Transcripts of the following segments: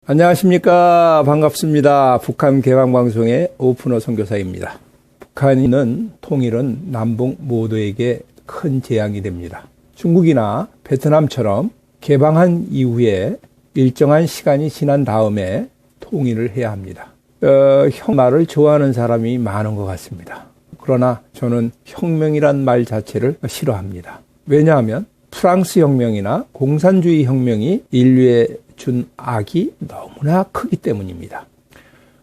안녕하십니까. 반갑습니다. 북한 개방방송의 오픈어 선교사입니다. 북한은 통일은 남북 모두에게 큰 재앙이 됩니다. 중국이나 베트남처럼 개방한 이후에 일정한 시간이 지난 다음에 통일을 해야 합니다. 형 말을 좋아하는 사람이 많은 것 같습니다. 그러나 저는 혁명이란 말 자체를 싫어합니다. 왜냐하면 프랑스 혁명이나 공산주의 혁명이 인류에 준 악이 너무나 크기 때문입니다.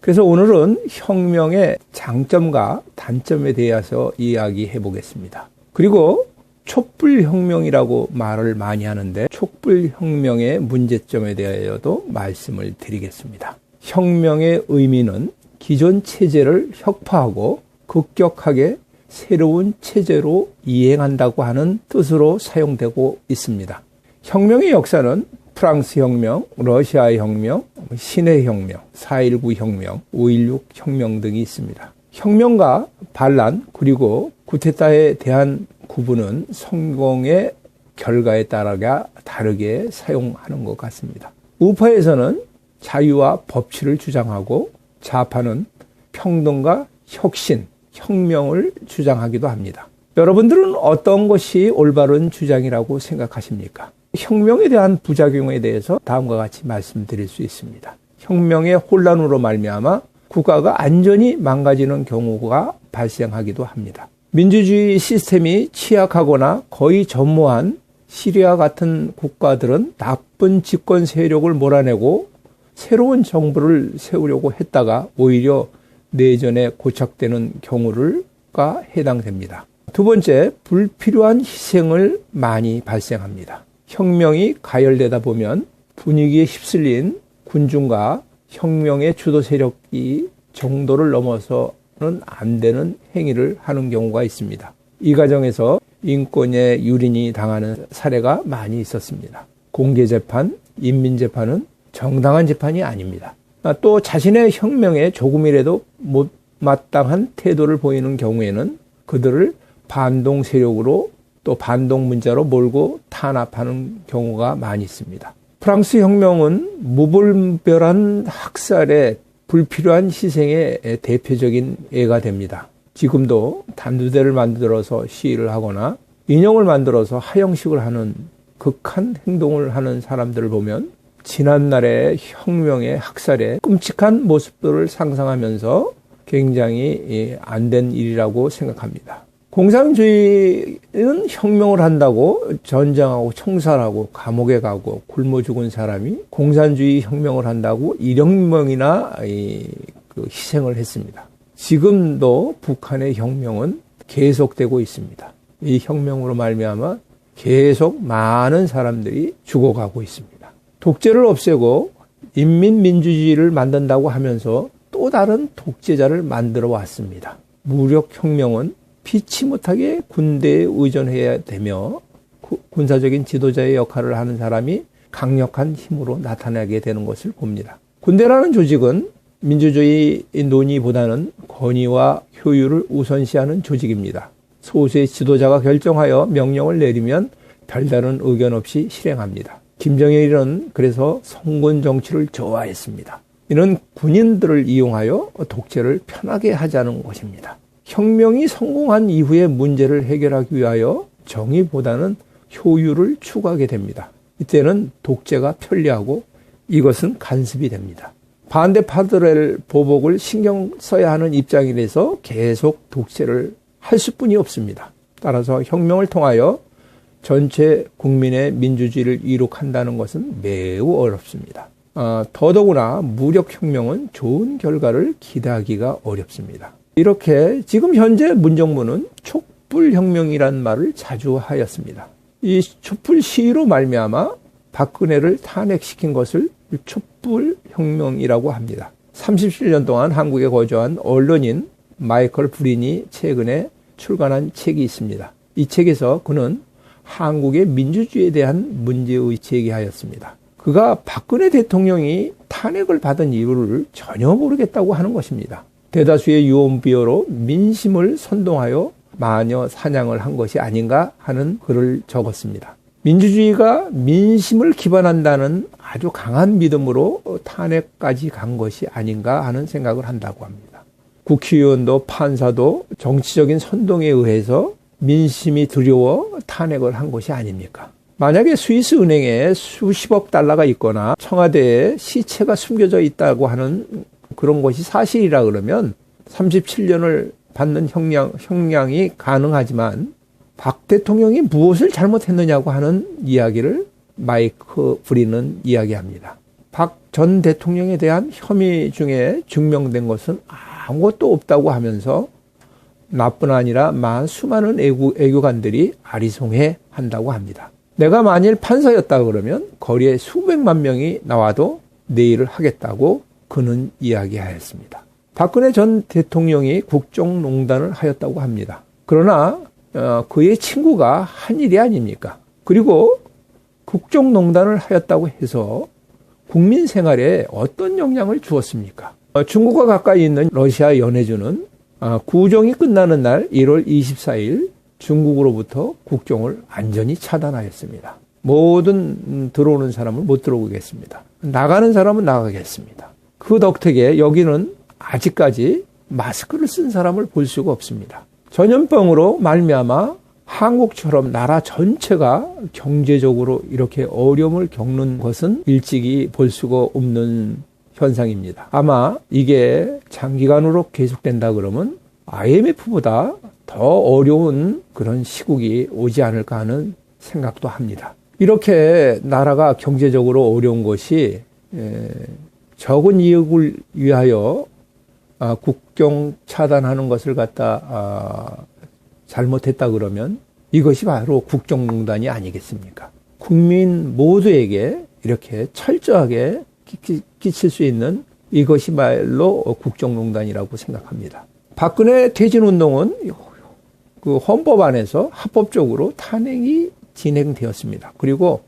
그래서 오늘은 혁명의 장점과 단점에 대해서 이야기해 보겠습니다. 그리고 촛불혁명이라고 말을 많이 하는데 촛불혁명의 문제점에 대하여도 말씀을 드리겠습니다. 혁명의 의미는 기존 체제를 혁파하고 급격하게 새로운 체제로 이행한다고 하는 뜻으로 사용되고 있습니다. 혁명의 역사는 프랑스 혁명, 러시아 혁명, 신해 혁명, 4.19 혁명, 5.16 혁명 등이 있습니다. 혁명과 반란 그리고 쿠데타에 대한 구분은 성공의 결과에 따라 다르게 사용하는 것 같습니다. 우파에서는 자유와 법치를 주장하고 좌파는 평등과 혁신, 혁명을 주장하기도 합니다. 여러분들은 어떤 것이 올바른 주장이라고 생각하십니까? 혁명에 대한 부작용에 대해서 다음과 같이 말씀드릴 수 있습니다. 혁명의 혼란으로 말미암아 국가가 완전히 망가지는 경우가 발생하기도 합니다. 민주주의 시스템이 취약하거나 거의 전무한 시리아 같은 국가들은 나쁜 집권 세력을 몰아내고 새로운 정부를 세우려고 했다가 오히려 내전에 고착되는 경우가 해당됩니다. 두 번째, 불필요한 희생을 많이 발생합니다. 혁명이 가열되다 보면 분위기에 휩쓸린 군중과 혁명의 주도 세력이 정도를 넘어서는 안 되는 행위를 하는 경우가 있습니다. 이 과정에서 인권의 유린이 당하는 사례가 많이 있었습니다. 공개재판, 인민재판은 정당한 재판이 아닙니다. 또 자신의 혁명에 조금이라도 못마땅한 태도를 보이는 경우에는 그들을 반동 세력으로 또 반동 문자로 몰고 탄압하는 경우가 많이 있습니다. 프랑스 혁명은 무분별한 학살에 불필요한 희생의 대표적인 예가 됩니다. 지금도 단두대를 만들어서 시위를 하거나 인형을 만들어서 하형식을 하는 극한 행동을 하는 사람들을 보면 지난날의 혁명의 학살의 끔찍한 모습들을 상상하면서 굉장히 안 된 일이라고 생각합니다. 공산주의는 혁명을 한다고 전쟁하고 총살하고 감옥에 가고 굶어 죽은 사람이 공산주의 혁명을 한다고 1억 명이나 희생을 했습니다. 지금도 북한의 혁명은 계속되고 있습니다. 이 혁명으로 말미암아 계속 많은 사람들이 죽어가고 있습니다. 독재를 없애고 인민민주주의를 만든다고 하면서 또 다른 독재자를 만들어 왔습니다. 무력혁명은 피치 못하게 군대에 의존해야 되며 군사적인 지도자의 역할을 하는 사람이 강력한 힘으로 나타나게 되는 것을 봅니다. 군대라는 조직은 민주주의 논의보다는 권위와 효율을 우선시하는 조직입니다. 소수의 지도자가 결정하여 명령을 내리면 별다른 의견 없이 실행합니다. 김정일은 그래서 성군 정치를 좋아했습니다. 이는 군인들을 이용하여 독재를 편하게 하자는 것입니다. 혁명이 성공한 이후에 문제를 해결하기 위하여 정의보다는 효율을 추구하게 됩니다. 이때는 독재가 편리하고 이것은 간섭이 됩니다. 반대파들의 보복을 신경 써야 하는 입장이라서 계속 독재를 할 수뿐이 없습니다. 따라서 혁명을 통하여 전체 국민의 민주주의를 이룩한다는 것은 매우 어렵습니다. 더더구나 무력혁명은 좋은 결과를 기대하기가 어렵습니다. 이렇게 지금 현재 문정부는 촛불혁명이란 말을 자주 하였습니다. 이 촛불 시위로 말미암아 박근혜를 탄핵시킨 것을 촛불혁명이라고 합니다. 37년 동안 한국에 거주한 언론인 마이클 브린이 최근에 출간한 책이 있습니다. 이 책에서 그는 한국의 민주주의에 대한 문제의 제기하였습니다. 그가 박근혜 대통령이 탄핵을 받은 이유를 전혀 모르겠다고 하는 것입니다. 대다수의 유언비어로 민심을 선동하여 마녀 사냥을 한 것이 아닌가 하는 글을 적었습니다. 민주주의가 민심을 기반한다는 아주 강한 믿음으로 탄핵까지 간 것이 아닌가 하는 생각을 한다고 합니다. 국회의원도 판사도 정치적인 선동에 의해서 민심이 두려워 탄핵을 한 것이 아닙니까? 만약에 스위스 은행에 수십억 달러가 있거나 청와대에 시체가 숨겨져 있다고 하는 그런 것이 사실이라 그러면 37년을 받는 형량이 가능하지만 박 대통령이 무엇을 잘못했느냐고 하는 이야기를 마이크 브린은 이야기합니다. 박 전 대통령에 대한 혐의 중에 증명된 것은 아무것도 없다고 하면서 나뿐 아니라 수많은 애교관들이 아리송해 한다고 합니다. 내가 만일 판사였다 그러면 거리에 수백만 명이 나와도 내 일을 하겠다고 그는 이야기하였습니다. 박근혜 전 대통령이 국정농단을 하였다고 합니다. 그러나 그의 친구가 한 일이 아닙니까? 그리고 국정농단을 하였다고 해서 국민 생활에 어떤 영향을 주었습니까? 중국과 가까이 있는 러시아 연해주는 구정이 끝나는 날 1월 24일 중국으로부터 국정을 완전히 차단하였습니다. 모든 들어오는 사람은 못 들어오겠습니다. 나가는 사람은 나가겠습니다. 그 덕택에 여기는 아직까지 마스크를 쓴 사람을 볼 수가 없습니다. 전염병으로 말미암아 한국처럼 나라 전체가 경제적으로 이렇게 어려움을 겪는 것은 일찍이 볼 수가 없는 현상입니다. 아마 이게 장기간으로 계속된다 그러면 IMF보다 더 어려운 그런 시국이 오지 않을까 하는 생각도 합니다. 이렇게 나라가 경제적으로 어려운 것이 적은 이익을 위하여 국경 차단하는 것을 갖다 잘못했다 그러면 이것이 바로 국정농단이 아니겠습니까? 국민 모두에게 이렇게 철저하게 끼칠 수 있는 이것이 말로 국정농단이라고 생각합니다. 박근혜 퇴진운동은 그 헌법 안에서 합법적으로 탄핵이 진행되었습니다. 그리고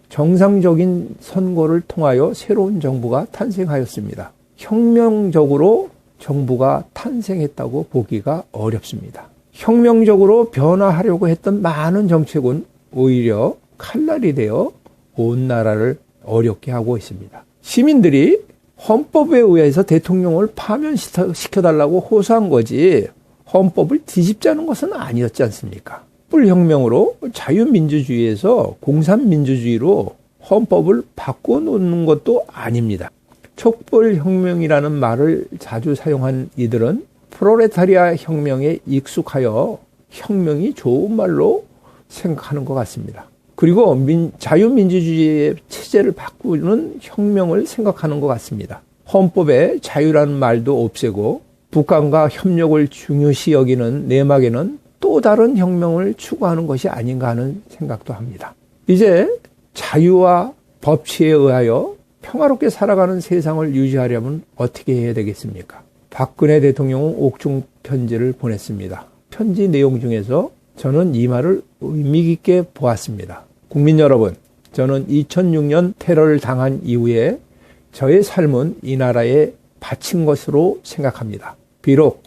정상적인 선거를 통하여 새로운 정부가 탄생하였습니다. 혁명적으로 정부가 탄생했다고 보기가 어렵습니다. 혁명적으로 변화하려고 했던 많은 정책은 오히려 칼날이 되어 온 나라를 어렵게 하고 있습니다. 시민들이 헌법에 의해서 대통령을 파면시켜달라고 호소한 거지 헌법을 뒤집자는 것은 아니었지 않습니까? 촛불혁명으로 자유민주주의에서 공산민주주의로 헌법을 바꿔놓는 것도 아닙니다. 촛불혁명이라는 말을 자주 사용한 이들은 프롤레타리아 혁명에 익숙하여 혁명이 좋은 말로 생각하는 것 같습니다. 그리고 자유민주주의의 체제를 바꾸는 혁명을 생각하는 것 같습니다. 헌법에 자유라는 말도 없애고 북한과 협력을 중요시 여기는 내막에는 또 다른 혁명을 추구하는 것이 아닌가 하는 생각도 합니다. 이제 자유와 법치에 의하여 평화롭게 살아가는 세상을 유지하려면 어떻게 해야 되겠습니까? 박근혜 대통령은 옥중 편지를 보냈습니다. 편지 내용 중에서 저는 이 말을 의미 깊게 보았습니다. 국민 여러분, 저는 2006년 테러를 당한 이후에 저의 삶은 이 나라에 바친 것으로 생각합니다. 비록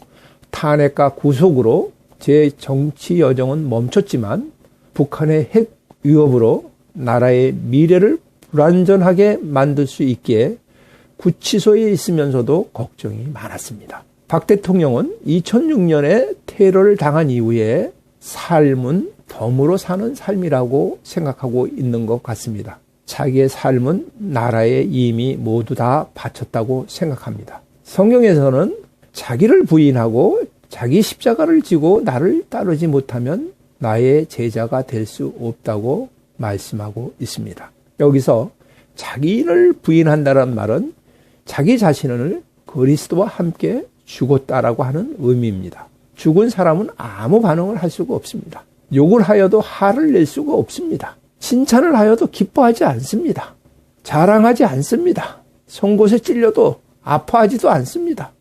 탄핵과 구속으로 제 정치 여정은 멈췄지만 북한의 핵 위협으로 나라의 미래를 불안전하게 만들 수 있기에 구치소에 있으면서도 걱정이 많았습니다. 박 대통령은 2006년에 테러를 당한 이후에 삶은 덤으로 사는 삶이라고 생각하고 있는 것 같습니다. 자기의 삶은 나라에 이미 모두 다 바쳤다고 생각합니다. 성경에서는 자기를 부인하고 자기 십자가를 지고 나를 따르지 못하면 나의 제자가 될 수 없다고 말씀하고 있습니다. 여기서 자기를 부인한다는 말은 자기 자신을 그리스도와 함께 죽었다라고 하는 의미입니다. 죽은 사람은 아무 반응을 할 수가 없습니다. 욕을 하여도 화를 낼 수가 없습니다. 칭찬을 하여도 기뻐하지 않습니다. 자랑하지 않습니다. 송곳에 찔려도 아파하지도 않습니다.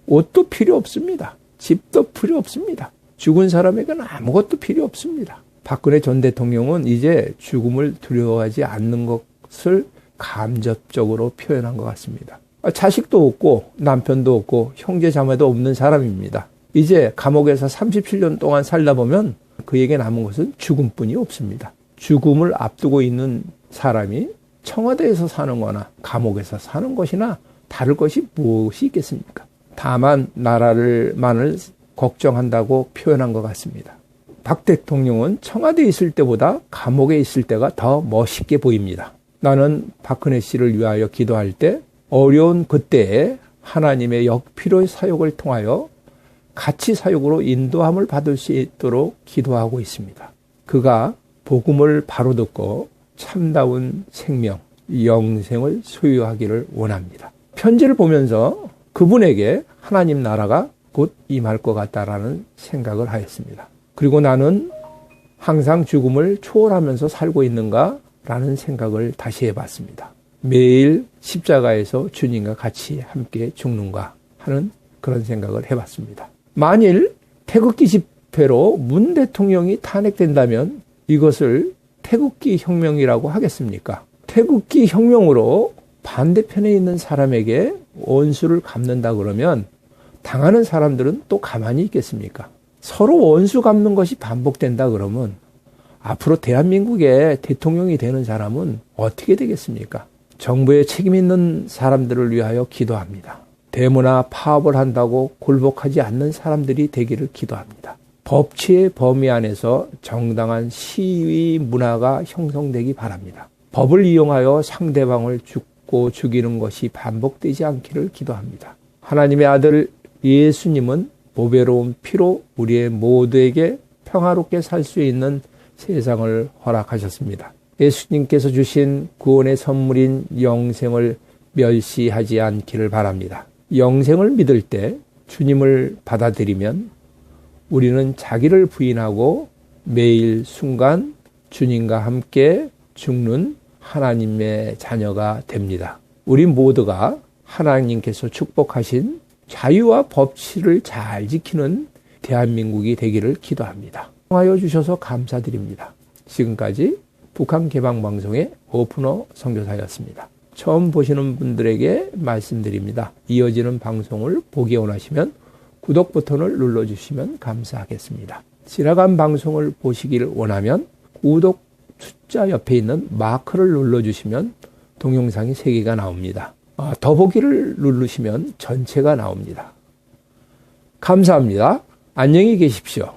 옷도 필요 없습니다. 집도 필요 없습니다. 죽은 사람에게는 아무것도 필요 없습니다. 박근혜 전 대통령은 이제 죽음을 두려워하지 않는 것을 간접적으로 표현한 것 같습니다. 자식도 없고 남편도 없고 형제 자매도 없는 사람입니다. 이제 감옥에서 37년 동안 살다 보면 그에게 남은 것은 죽음뿐이 없습니다. 죽음을 앞두고 있는 사람이 청와대에서 사는 거나 감옥에서 사는 것이나 다를 것이 무엇이 있겠습니까? 다만 나라를만을 걱정한다고 표현한 것 같습니다. 박 대통령은 청와대에 있을 때보다 감옥에 있을 때가 더 멋있게 보입니다. 나는 박근혜 씨를 위하여 기도할 때 어려운 그때에 하나님의 역필요의 사역을 통하여 가치 사역으로 인도함을 받을 수 있도록 기도하고 있습니다. 그가 복음을 바로 듣고 참다운 생명, 영생을 소유하기를 원합니다. 편지를 보면서 그분에게 하나님 나라가 곧 임할 것 같다라는 생각을 하였습니다. 그리고 나는 항상 죽음을 초월하면서 살고 있는가? 라는 생각을 다시 해봤습니다. 매일 십자가에서 주님과 같이 함께 죽는가 하는 그런 생각을 해봤습니다. 만일 태극기 집회로 문 대통령이 탄핵된다면 이것을 태극기 혁명이라고 하겠습니까? 태극기 혁명으로 반대편에 있는 사람에게 원수를 갚는다 그러면 당하는 사람들은 또 가만히 있겠습니까? 서로 원수 갚는 것이 반복된다 그러면 앞으로 대한민국의 대통령이 되는 사람은 어떻게 되겠습니까? 정부에 책임 있는 사람들을 위하여 기도합니다. 대문화 파업을 한다고 굴복하지 않는 사람들이 되기를 기도합니다. 법치의 범위 안에서 정당한 시위 문화가 형성되기 바랍니다. 법을 이용하여 상대방을 죽고 죽이는 것이 반복되지 않기를 기도합니다. 하나님의 아들 예수님은 보배로운 피로 우리의 모두에게 평화롭게 살 수 있는 세상을 허락하셨습니다. 예수님께서 주신 구원의 선물인 영생을 멸시하지 않기를 바랍니다. 영생을 믿을 때 주님을 받아들이면 우리는 자기를 부인하고 매일 순간 주님과 함께 죽는 하나님의 자녀가 됩니다. 우리 모두가 하나님께서 축복하신 자유와 법치를 잘 지키는 대한민국이 되기를 기도합니다. 하여 주셔서 감사드립니다. 지금까지 북한개방방송의 오픈어 선교사였습니다. 처음 보시는 분들에게 말씀드립니다. 이어지는 방송을 보기 원하시면 구독 버튼을 눌러주시면 감사하겠습니다. 지나간 방송을 보시길 원하면 구독 숫자 옆에 있는 마크를 눌러주시면 동영상이 3개가 나옵니다. 더보기를 누르시면 전체가 나옵니다. 감사합니다. 안녕히 계십시오.